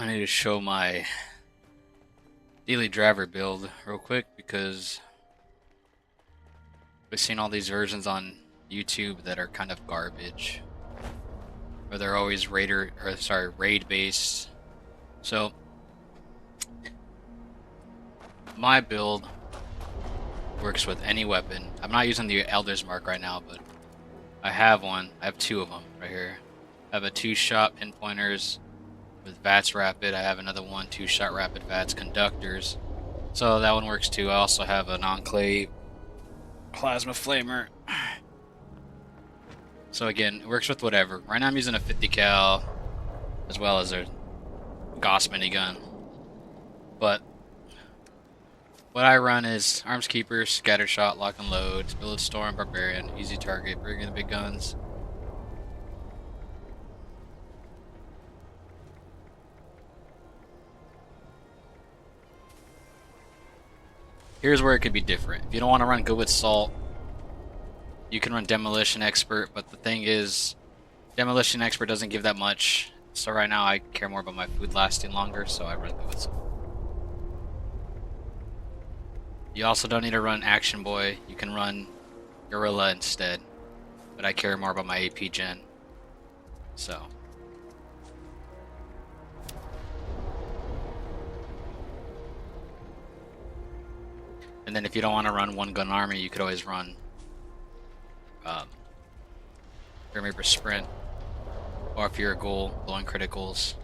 I need to show my daily driver build real quick because we've seen all these versions on YouTube that are kind of garbage, or they're always raid based. So my build works with any weapon. I'm not using the Elder's Mark right now, but I have one. I have two of them right here. I have a 2-shot pinpointers with VATS Rapid. I have another one, 2-shot Rapid VATS Conductors. So that one works too. I also have an Enclave Plasma Flamer. So again, it works with whatever. Right now I'm using a 50 cal as well as a Gauss minigun. But what I run is Arms Keeper, Scatter Shot, Lock and Load, Billet Storm, Barbarian, Easy Target, bringing the big guns. Here's where it could be different. If you don't want to run good with Salt, you can run Demolition Expert, but the thing is, Demolition Expert doesn't give that much. So right now I care more about my food lasting longer, so I run good with Salt. You also don't need to run Action Boy. You can run Gorilla instead, but I care more about my AP gen. So. And then if you don't want to run one gun army, you could always run Grim Reaper Sprint, or if you're a ghoul, blowing criticals,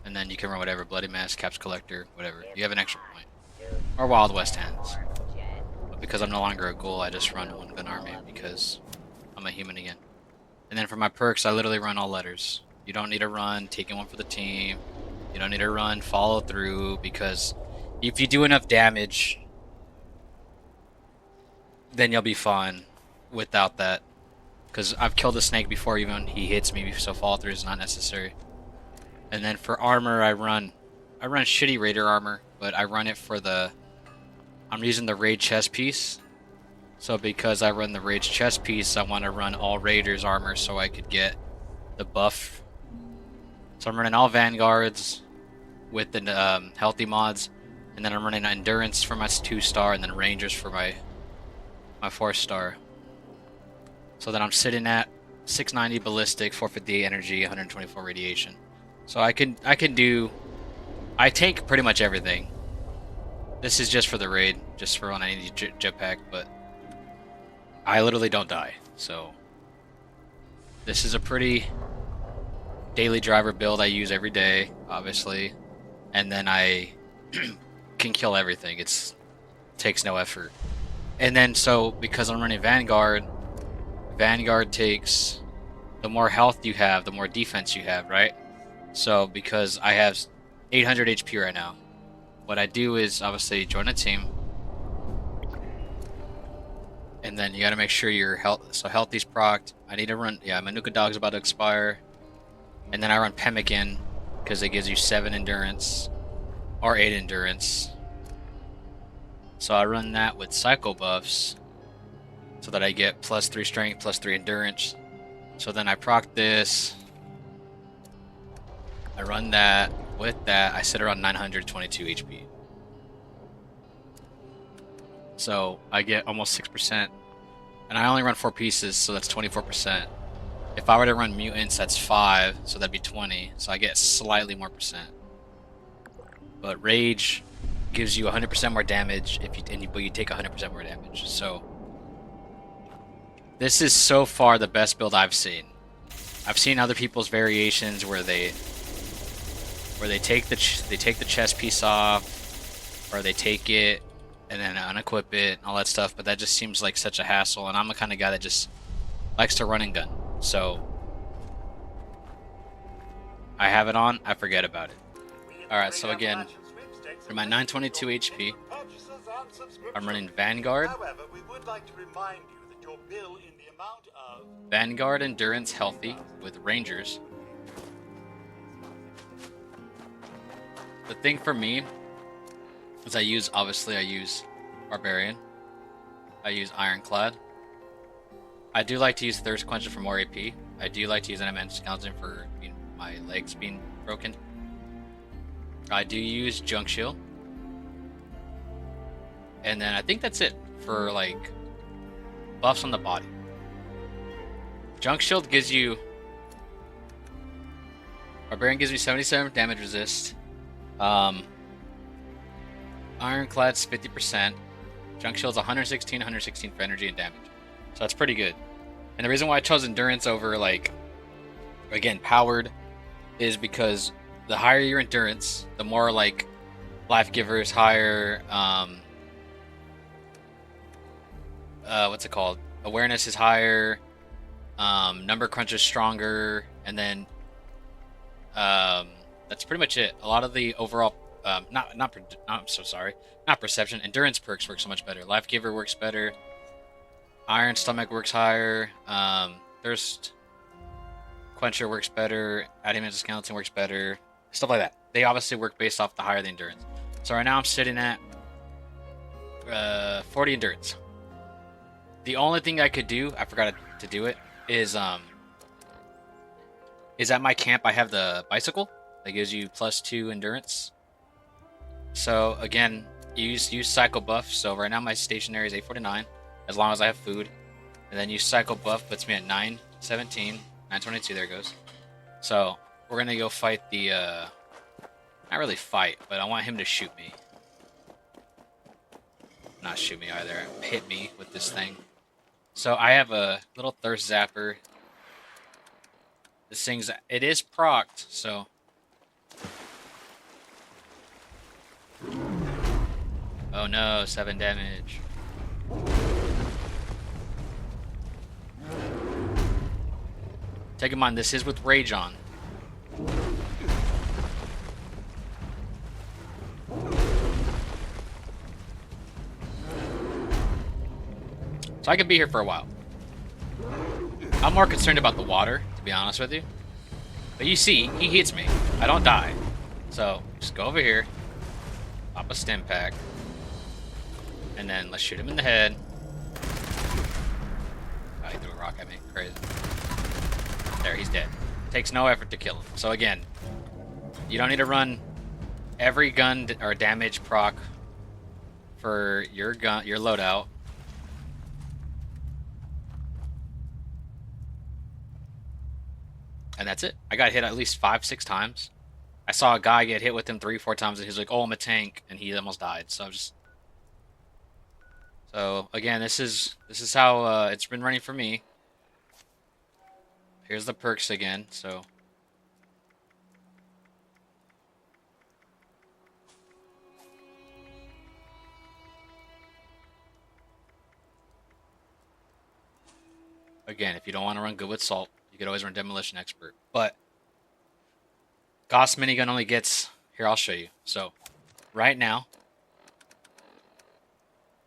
and then you can run whatever, Bloody Mask, Caps Collector, whatever. You have an extra point. Or Wild West Hands. But because I'm no longer a ghoul, I just run one gun army because I'm a human again. And then for my perks, I literally run all letters. You don't need to run taking one for the team. You don't need to run follow through, because if you do enough damage, then you'll be fine without that. Because I've killed a snake before even he hits me, so follow through is not necessary. And then for armor, I run shitty Raider armor, but I run it for I'm using the Raid chest piece. So because I run the Raid chest piece, I want to run all Raiders armor so I could get the buff. So I'm running all Vanguards with the healthy mods, and then I'm running Endurance for my 2-star, and then Rangers for my 4-star. So then I'm sitting at 690 ballistic, 458 energy, 124 radiation. So I take pretty much everything. This is just for the raid, just for when I need jetpack, but I literally don't die. So this is a pretty daily driver build I use every day, obviously. And then I can kill everything. It takes no effort. And then so because I'm running Vanguard takes, the more health you have, the more defense you have, right? So because I have 800 HP right now, what I do is obviously join a team, and then you got to make sure your health. So healthy's procced. I need to run. Yeah, Manuka Dog's about to expire, and then I run Pemmican because it gives you 7 endurance or 8 endurance. So I run that with Psycho buffs, so that I get +3 strength, +3 endurance. So then I proc this. I run that. With that, I sit around 922 HP. So I get almost 6%. And I only run 4 pieces, so that's 24%. If I were to run mutants, that's 5, so that'd be 20. So I get slightly more percent. But Rage gives you 100% more damage but you take 100% more damage. So this is so far the best build I've seen. I've seen other people's variations where they take the chest piece off, or they take it and then unequip it and all that stuff, but that just seems like such a hassle, and I'm the kind of guy that just likes to run and gun. So I have it on, I forget about it. Alright, so again, for my 922 HP, I'm running Vanguard. However, we would like to remind you that your bill in the amount of Vanguard Endurance Healthy with Rangers. The thing for me is I use Barbarian. I use Ironclad. I do like to use Thirst Quencher for more AP. I do like to use an Skeleton for my legs being broken. I do use junk shield. And then I think that's it for like buffs on the body. Junk shield gives you Barbarian gives me 77 damage resist. Ironclad's 50%. Junk shield's 116 for energy and damage. So that's pretty good. And the reason why I chose endurance over like again powered is because the higher your endurance, the more like life givers, higher what's it called? Awareness is higher, number crunch is stronger, and then that's pretty much it. A lot of the overall I'm so sorry. Not perception. Endurance perks work so much better. Life giver works better. Iron stomach works higher. Thirst quencher works better. Adamant skeleton works better. Stuff like that. They obviously work based off the higher the endurance. So right now I'm sitting at 40 endurance. The only thing I could do, I forgot to do it, is at my camp I have the bicycle that gives you +2 endurance. So again, use cycle buff. So right now my stationary is 849, as long as I have food. And then use cycle buff puts me at 917, 922, there it goes. So we're gonna go fight the not really fight, but I want him to shoot me. Not shoot me either, hit me with this thing. So I have a little thirst zapper. This thing's, it is procced, so. Oh no, 7 damage. Take in mind, this is with rage on. So I could be here for a while. I'm more concerned about the water, to be honest with you. But you see, he hits me. I don't die. So, just go over here. Pop a stim pack. And then let's shoot him in the head. Oh, he threw a rock at me. Crazy. There, he's dead. Takes no effort to kill him. So again, you don't need to run every gun or damage proc for your gun, your loadout. And that's it. I got hit at least 5-6 times. I saw a guy get hit with him 3-4 times, and he's like, "Oh, I'm a tank," and he almost died. So again, this is how it's been running for me. Here's the perks again. So again, if you don't want to run good with salt, you could always run demolition expert. But Gauss minigun only gets, here, I'll show you. So right now,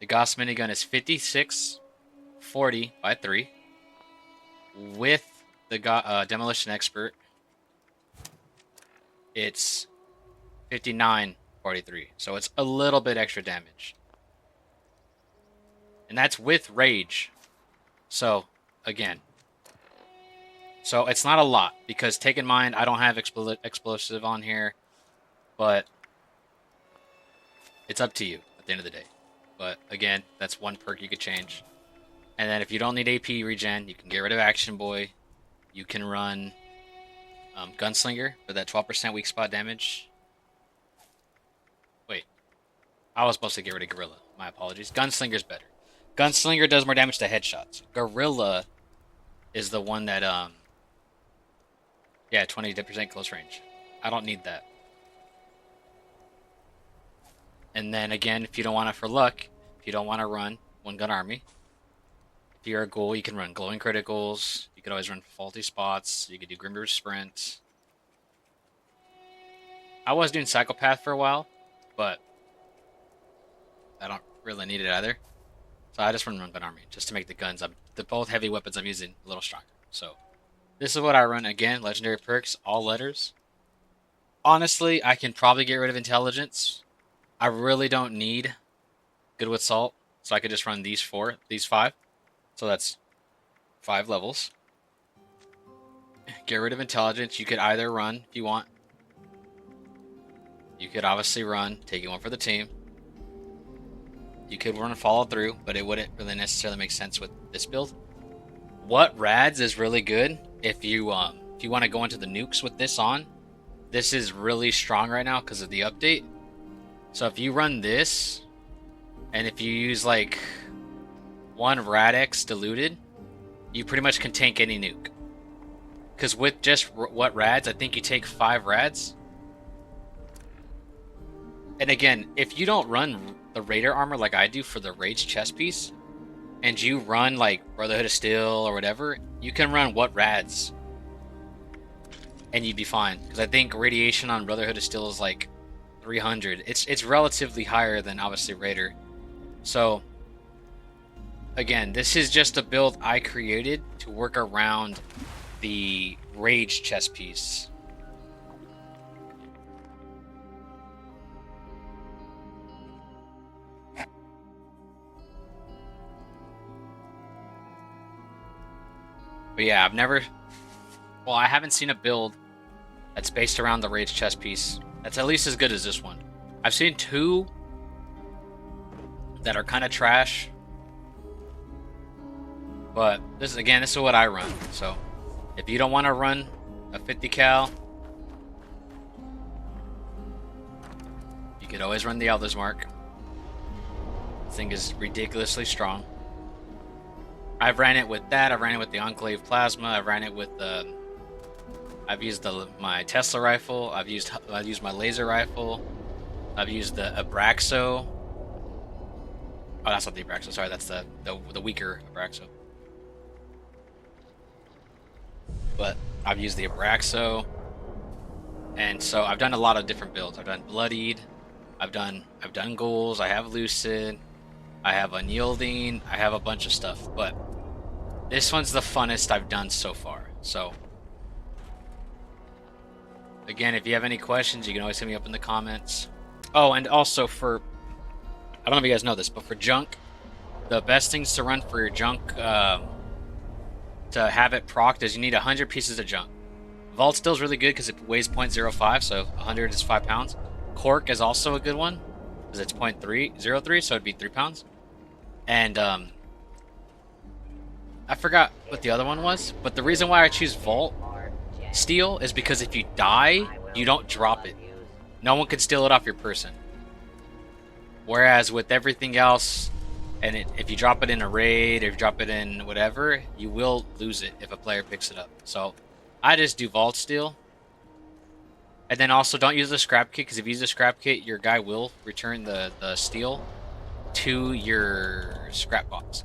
the Gauss minigun is 5640 by 3 with the demolition expert. It's 5943. So it's a little bit extra damage. And that's with rage. So again, so it's not a lot, because take in mind I don't have explosive on here, but it's up to you at the end of the day. But again, that's one perk you could change. And then if you don't need AP regen, you can get rid of Action Boy. You can run Gunslinger for that 12% weak spot damage. Wait, I was supposed to get rid of Gorilla. My apologies. Gunslinger's better. Gunslinger does more damage to headshots. Gorilla is the one that yeah, 20% close range. I don't need that. And then again, if you don't want it for luck, if you don't want to run one gun army, if you're a ghoul, you can run glowing criticals. You could always run faulty spots. You could do Grimreaper sprint. I was doing psychopath for a while, but I don't really need it either. So I just run one gun army just to make the guns, the both heavy weapons I'm using, a little stronger. So this is what I run. Again, legendary perks, all letters. Honestly, I can probably get rid of intelligence. I really don't need good with salt, so I could just run these 5. So that's 5 levels. Get rid of intelligence. You could either run, if you want, You could obviously run, taking one for the team. You could run and follow through, but it wouldn't really necessarily make sense with this build. What rads is really good if you want to go into the nukes with this on. This is really strong right now because of the update. So if you run this, and if you use like one Radix diluted, you pretty much can tank any nuke. Because with just what rads, I think you take 5 rads. And again, if you don't run the Raider armor like I do for the Rage chest piece, and you run like Brotherhood of Steel or whatever, you can run what rads, and you'd be fine. Because I think radiation on Brotherhood of Steel is like 300. It's relatively higher than obviously Raider. So again, this is just a build I created to work around the Rage chest piece. But yeah, I haven't seen a build that's based around the Rage chest piece that's at least as good as this one. I've seen 2 that are kind of trash, but this is what I run. So if you don't want to run a 50 cal, you could always run the Elder's Mark. This thing is ridiculously strong. I've ran it with that. I've ran it with the Enclave Plasma. I've ran it with I've used my Tesla rifle. I've used my laser rifle. I've used the Abraxo. Oh, that's not the Abraxo. Sorry, that's the weaker Abraxo. But I've used the Abraxo, and so I've done a lot of different builds. I've done Bloodied. I've done Ghouls. I have Lucid. I have Unyielding. I have a bunch of stuff, but this one's the funnest I've done so far. So again, if you have any questions, you can always hit me up in the comments. Oh, and also I don't know if you guys know this, but for junk, the best things to run for your junk to have it procced is you need 100 pieces of junk. Vault Steel is really good because it weighs 0.05, so 100 is 5 pounds. Cork is also a good one because it's 0.303, so it'd be 3 pounds. And I forgot what the other one was, but the reason why I choose Vault Steel is because if you die, you don't drop it. No one can steal it off your person. Whereas with everything else, and if you drop it in a raid, or if you drop it in whatever, you will lose it if a player picks it up. So I just do Vault Steel. And then also don't use the scrap kit, because if you use the scrap kit, your guy will return the steel to your scrap box.